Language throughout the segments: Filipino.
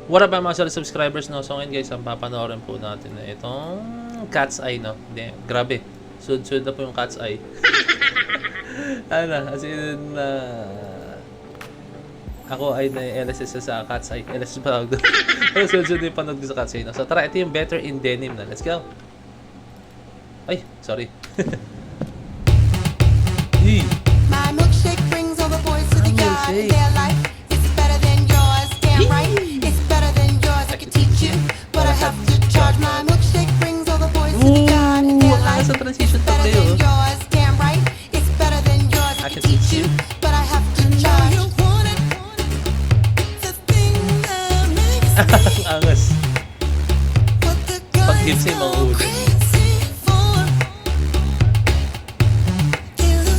What up mga solid subscribers, no? So ngayon guys, ang papanoorin po natin na itong Cat's Eye, no? Hindi, grabe. Sud-sud na po yung Cat's Eye. Ano, as in, ako ay na-LSS sa Cat's Eye. LSS pa tawag doon. Pero sud-sud na yung panood ko sa Cat's Eye, no? So tara, ito yung Better in Denim na. Let's go! Ay, sorry. My milkshake brings all the boys to the yard. Their life is better than yours. Damn right, it's better than yours. I can teach you, but I have to charge. My milkshake brings all the boys to the yard. Their life Sa transition is to better kayo. than yours. Damn right, it's better than yours. I can teach you, but I have to charge. The thing that makes me Angas. what the Pag-gives guys niya yung mga go ulo. crazy for.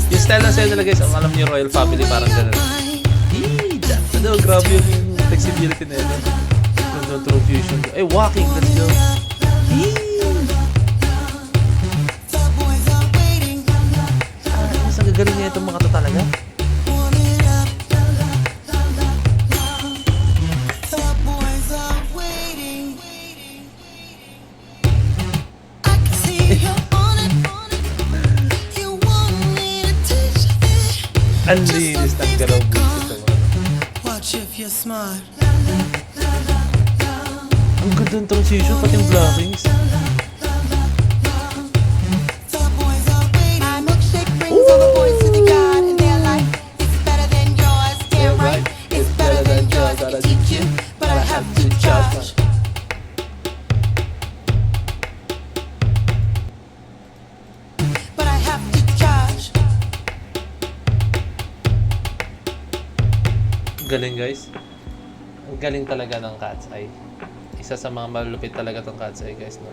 Yung style na sa'yo nila guys, ang alam niyo Royal Family, parang gano'n. Ano, grabe yung flexibility na yun. Yung true fusion. Ay, walking, let's go. Mas nagagaling niya itong mga to talaga. Ang linis ng galaw boots ito. Watch if you're smart. Ang ganda ng transition, pati yung blockings. The boys are waiting. My milkshake brings all the boys to the yard, and their life is better than yours. Damn right, it's better than yours. I can teach you, but I have to charge. But I have to charge. Galing guys. Ang galing talaga ng Cat's Eye. Isa sa mga malulupit talaga tong Cat's Eye guys. No?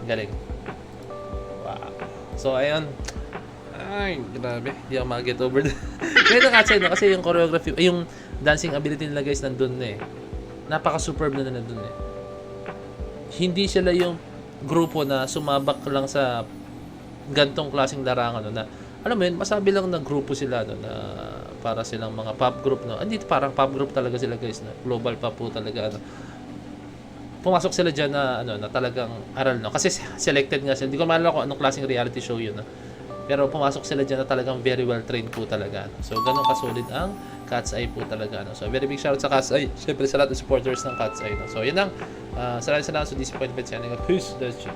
Galing. Wow. So ayun. Ay, grabe. Hindi ako mag-get over that. Ngayon ang Cat's Eye, no? Kasi yung choreography, yung dancing ability nila guys nandun na eh. Napaka-superb na nandun eh. Hindi sila yung grupo na sumabak lang sa gantong klaseng larangan, no? Na alam mo yun, masabi lang na grupo sila, no? Na para silang mga pop group, no? Andito parang pop group talaga sila guys, no? Global pop po talaga, ano. Pumasok sila dyan na, ano, na talagang aral, no? Kasi selected nga sila. Hindi ko maalala kung anong klaseng reality show yun, no? Pero pumasok sila dyan na talagang very well trained po talaga, no? So ganun kasolid ang Cat's Eye po talaga, no? So very big shoutout sa Cat's Eye. Siyempre sa lahat ng supporters ng Cat's Eye, no? So yun lang. Salamat sa Disappointment Channel. Peace. That's it.